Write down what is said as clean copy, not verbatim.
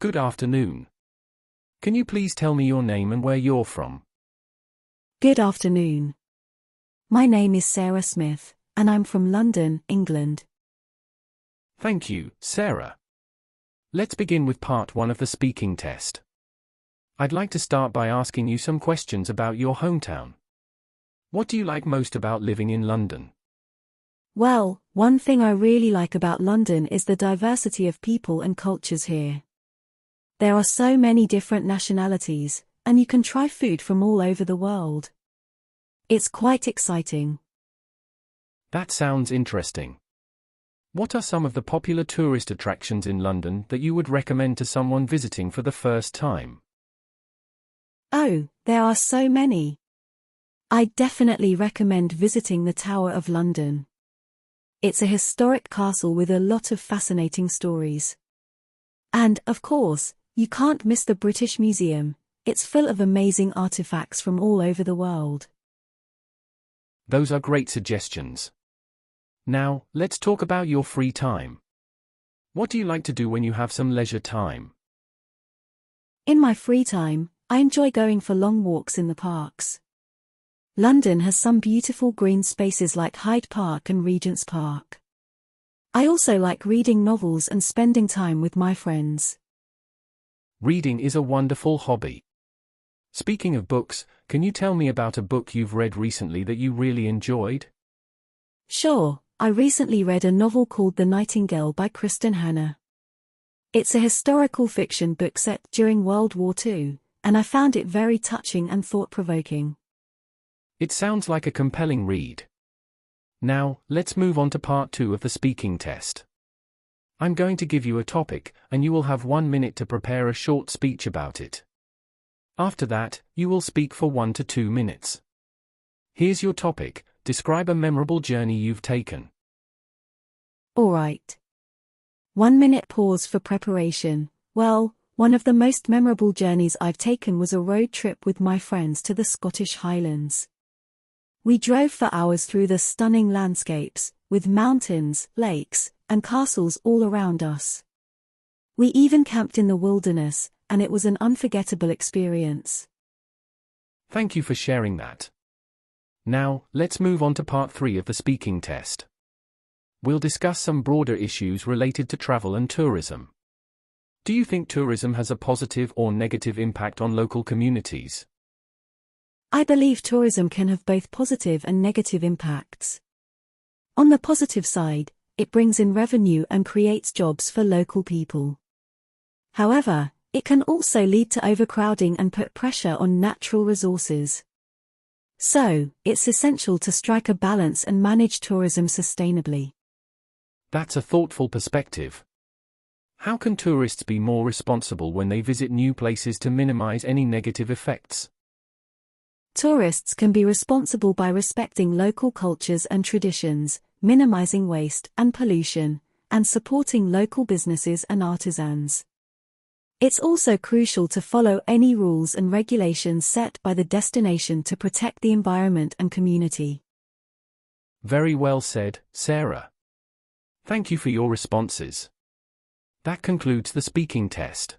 Good afternoon. Can you please tell me your name and where you're from? Good afternoon. My name is Sarah Smith, and I'm from London, England. Thank you, Sarah. Let's begin with part 1 of the speaking test. I'd like to start by asking you some questions about your hometown. What do you like most about living in London? Well, one thing I really like about London is the diversity of people and cultures here. There are so many different nationalities, and you can try food from all over the world. It's quite exciting. That sounds interesting. What are some of the popular tourist attractions in London that you would recommend to someone visiting for the first time? Oh, there are so many. I'd definitely recommend visiting the Tower of London. It's a historic castle with a lot of fascinating stories. And, of course, you can't miss the British Museum. It's full of amazing artifacts from all over the world. Those are great suggestions. Now, let's talk about your free time. What do you like to do when you have some leisure time? In my free time, I enjoy going for long walks in the parks. London has some beautiful green spaces like Hyde Park and Regent's Park. I also like reading novels and spending time with my friends. Reading is a wonderful hobby. Speaking of books, can you tell me about a book you've read recently that you really enjoyed? Sure, I recently read a novel called The Nightingale by Kristen Hanna. It's a historical fiction book set during World War II, and I found it very touching and thought-provoking. It sounds like a compelling read. Now, let's move on to part 2 of the speaking test. I'm going to give you a topic, and you will have 1 minute to prepare a short speech about it. After that, you will speak for 1 to 2 minutes. Here's your topic: describe a memorable journey you've taken. Alright. 1 minute pause for preparation. Well, one of the most memorable journeys I've taken was a road trip with my friends to the Scottish Highlands. We drove for hours through the stunning landscapes, with mountains, lakes, and castles all around us. We even camped in the wilderness, and it was an unforgettable experience. Thank you for sharing that. Now, let's move on to part 3 of the speaking test. We'll discuss some broader issues related to travel and tourism. Do you think tourism has a positive or negative impact on local communities? I believe tourism can have both positive and negative impacts. On the positive side, it brings in revenue and creates jobs for local people. However, it can also lead to overcrowding and put pressure on natural resources. So, it's essential to strike a balance and manage tourism sustainably. That's a thoughtful perspective. How can tourists be more responsible when they visit new places to minimize any negative effects? Tourists can be responsible by respecting local cultures and traditions, minimizing waste and pollution, and supporting local businesses and artisans. It's also crucial to follow any rules and regulations set by the destination to protect the environment and community. Very well said, Sarah. Thank you for your responses. That concludes the speaking test.